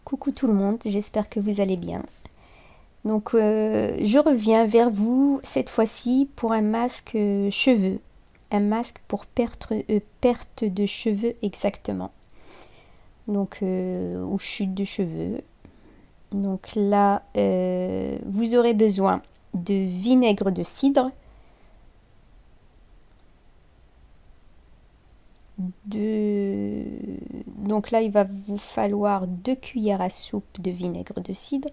Coucou tout le monde, j'espère que vous allez bien. Donc je reviens vers vous cette fois-ci pour un masque cheveux. Un masque pour perte de cheveux exactement. Donc ou chute de cheveux. Donc là vous aurez besoin de vinaigre de cidre. Donc là il va vous falloir 2 cuillères à soupe de vinaigre de cidre.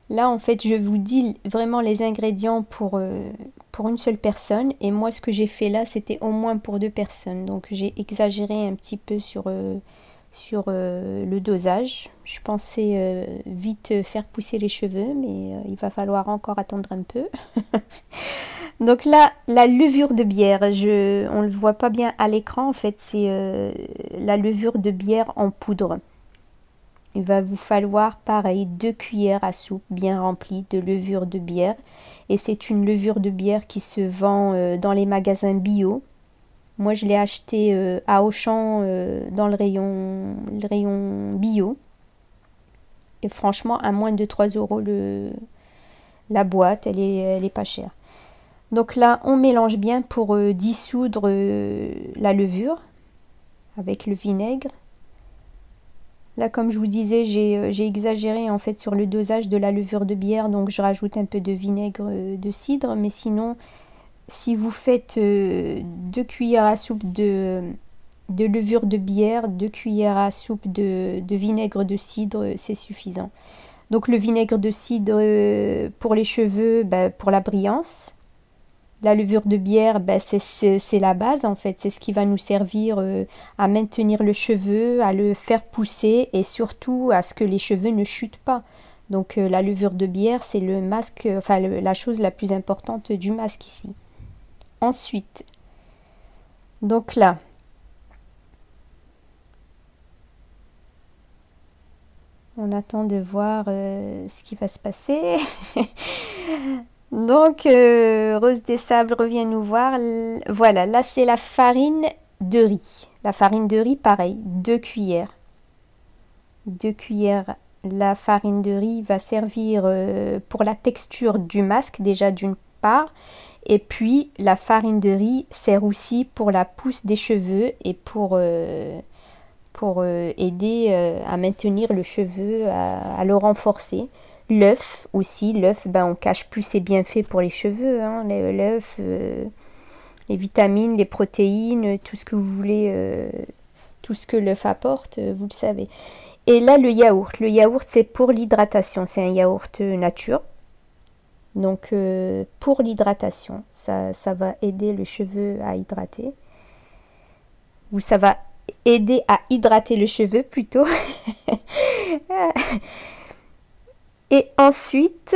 Là en fait je vous dis vraiment les ingrédients pour une seule personne, et moi ce que j'ai fait là c'était au moins pour 2 personnes, donc j'ai exagéré un petit peu sur le dosage. Je pensais vite faire pousser les cheveux, mais il va falloir encore attendre un peu. Donc là, la levure de bière, on ne le voit pas bien à l'écran, en fait, c'est la levure de bière en poudre. Il va vous falloir, pareil, 2 cuillères à soupe bien remplies de levure de bière. Et c'est une levure de bière qui se vend dans les magasins bio. Moi, je l'ai acheté à Auchan dans le rayon bio. Et franchement, à moins de 3 euros la boîte, elle est pas chère. Donc là, on mélange bien pour dissoudre la levure avec le vinaigre. Là, comme je vous disais, j'ai exagéré en fait sur le dosage de la levure de bière, donc je rajoute un peu de vinaigre de cidre. Mais sinon, si vous faites 2 cuillères à soupe de levure de bière, 2 cuillères à soupe de vinaigre de cidre, c'est suffisant. Donc le vinaigre de cidre pour les cheveux, pour la brillance. La levure de bière, c'est la base en fait, c'est ce qui va nous servir à maintenir le cheveu, à le faire pousser et surtout à ce que les cheveux ne chutent pas. Donc la levure de bière, c'est le masque, enfin la chose la plus importante du masque ici. Ensuite, donc là, on attend de voir ce qui va se passer. Donc, Rose des Sables revient nous voir. Voilà, là c'est la farine de riz. La farine de riz, pareil, 2 cuillères. 2 cuillères. La farine de riz va servir pour la texture du masque, déjà d'une part. Et puis, la farine de riz sert aussi pour la pousse des cheveux et pour aider à maintenir le cheveu, à le renforcer. L'œuf aussi, l'œuf, on cache plus ses bienfaits pour les cheveux, hein. L'œuf, les vitamines, les protéines, tout ce que vous voulez, tout ce que l'œuf apporte, vous le savez. Et là, le yaourt c'est pour l'hydratation, c'est un yaourt nature. Donc pour l'hydratation, ça va aider le cheveu à hydrater. Ou ça va aider à hydrater le cheveu plutôt. Et ensuite,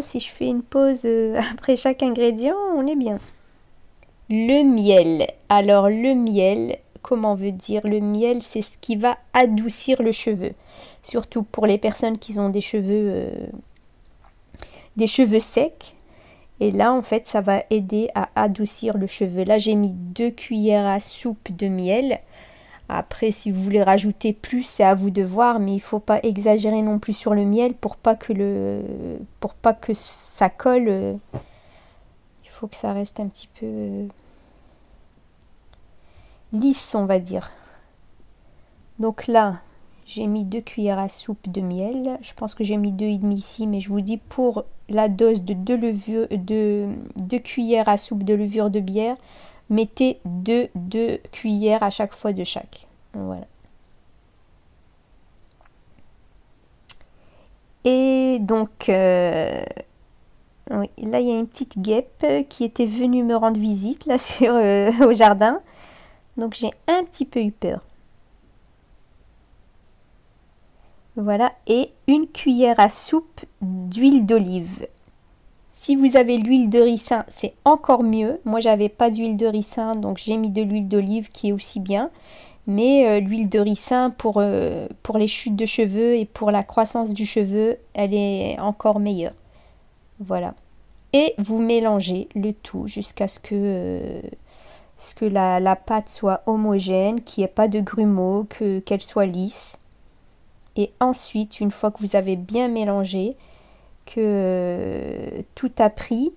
si je fais une pause après chaque ingrédient, on est bien. Le miel. Alors le miel, comment veut dire le miel, c'est ce qui va adoucir le cheveu. Surtout pour les personnes qui ont des cheveux secs. Et là, en fait, ça va aider à adoucir le cheveu. Là, j'ai mis 2 cuillères à soupe de miel. Après, si vous voulez rajouter plus, c'est à vous de voir, mais il ne faut pas exagérer non plus sur le miel pour pas que ça colle. Il faut que ça reste un petit peu lisse, on va dire. Donc là, j'ai mis 2 cuillères à soupe de miel. Je pense que j'ai mis 2,5 ici, mais je vous dis pour la dose de 2 cuillères à soupe de levure de bière, mettez 2 cuillères à chaque fois de chaque. Voilà. Et donc, oui, là, il y a une petite guêpe qui était venue me rendre visite là au jardin. Donc, j'ai un petit peu eu peur. Voilà, et 1 cuillère à soupe d'huile d'olive. Si vous avez l'huile de ricin, c'est encore mieux. Moi, j'avais pas d'huile de ricin, donc j'ai mis de l'huile d'olive qui est aussi bien. Mais l'huile de ricin pour les chutes de cheveux et pour la croissance du cheveu, elle est encore meilleure. Voilà. Et vous mélangez le tout jusqu'à ce que ce que la pâte soit homogène, qu'il n'y ait pas de grumeaux, qu'elle soit lisse. Et ensuite, une fois que vous avez bien mélangé, que tout a pris,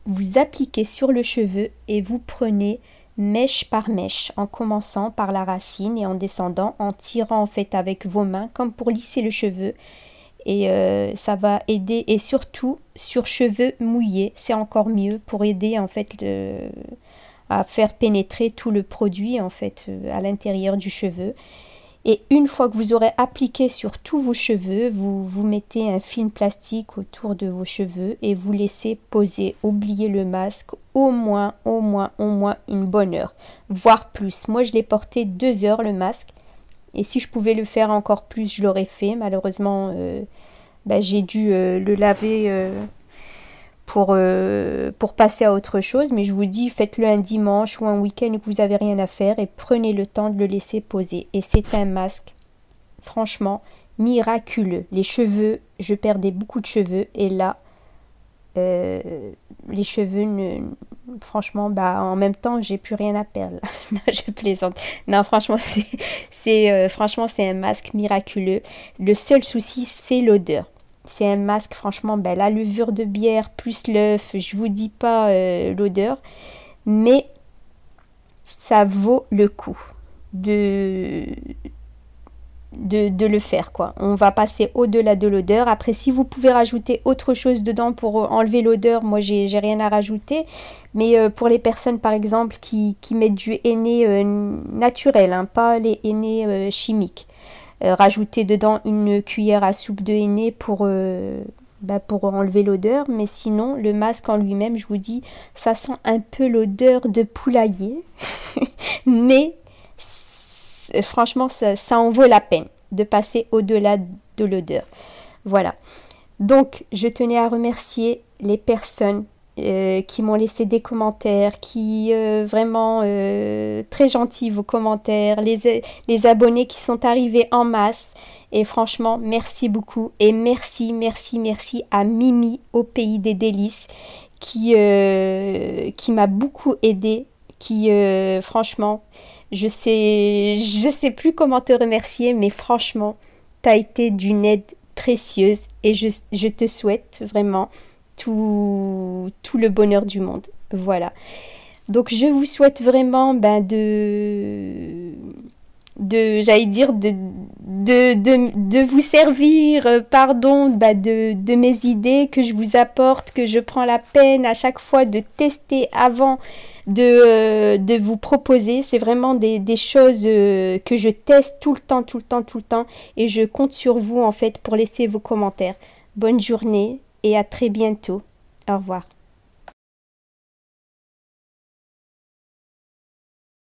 vous appliquez sur le cheveu et vous prenez mèche par mèche, en commençant par la racine et en descendant, en tirant en fait avec vos mains, comme pour lisser le cheveu. Et ça va aider, et surtout sur cheveux mouillés, c'est encore mieux pour aider en fait à faire pénétrer tout le produit en fait à l'intérieur du cheveu. Et une fois que vous aurez appliqué sur tous vos cheveux, vous mettez un film plastique autour de vos cheveux et vous laissez poser. Oubliez le masque au moins une bonne heure, voire plus. Moi, je l'ai porté 2 heures le masque. Et si je pouvais le faire encore plus, je l'aurais fait. Malheureusement, j'ai dû le laver pour passer à autre chose. Mais je vous dis, faites-le un dimanche ou un week-end où vous n'avez rien à faire et prenez le temps de le laisser poser. Et c'est un masque, franchement, miraculeux. Les cheveux, je perdais beaucoup de cheveux. Et là, les cheveux, franchement, en même temps, j'ai plus rien à perdre. Non, je plaisante. Non, franchement, franchement, c'est un masque miraculeux. Le seul souci, c'est l'odeur. C'est un masque, franchement, la levure de bière plus l'œuf, je vous dis pas l'odeur, mais ça vaut le coup de le faire, quoi. On va passer au-delà de l'odeur. Après, si vous pouvez rajouter autre chose dedans pour enlever l'odeur, moi j'ai rien à rajouter. Mais pour les personnes par exemple qui mettent du henné naturel, hein, pas les henné chimiques, rajouter dedans une cuillère à soupe de henné pour enlever l'odeur. Mais sinon, le masque en lui-même, je vous dis, ça sent un peu l'odeur de poulailler. Mais franchement, ça en vaut la peine de passer au-delà de l'odeur. Voilà. Donc, je tenais à remercier les personnes qui m'ont laissé des commentaires, qui vraiment très gentils vos commentaires, les abonnés qui sont arrivés en masse. Et franchement, merci beaucoup. Et merci à Mimi au pays des délices qui m'a beaucoup aidée, qui franchement... Je sais plus comment te remercier, mais franchement, tu as été d'une aide précieuse et je te souhaite vraiment tout le bonheur du monde. Voilà. Donc, je vous souhaite vraiment j'allais dire, de vous servir, de mes idées que je vous apporte, que je prends la peine à chaque fois de tester avant de vous proposer. C'est vraiment des choses que je teste tout le temps et je compte sur vous en fait pour laisser vos commentaires. Bonne journée et à très bientôt. Au revoir.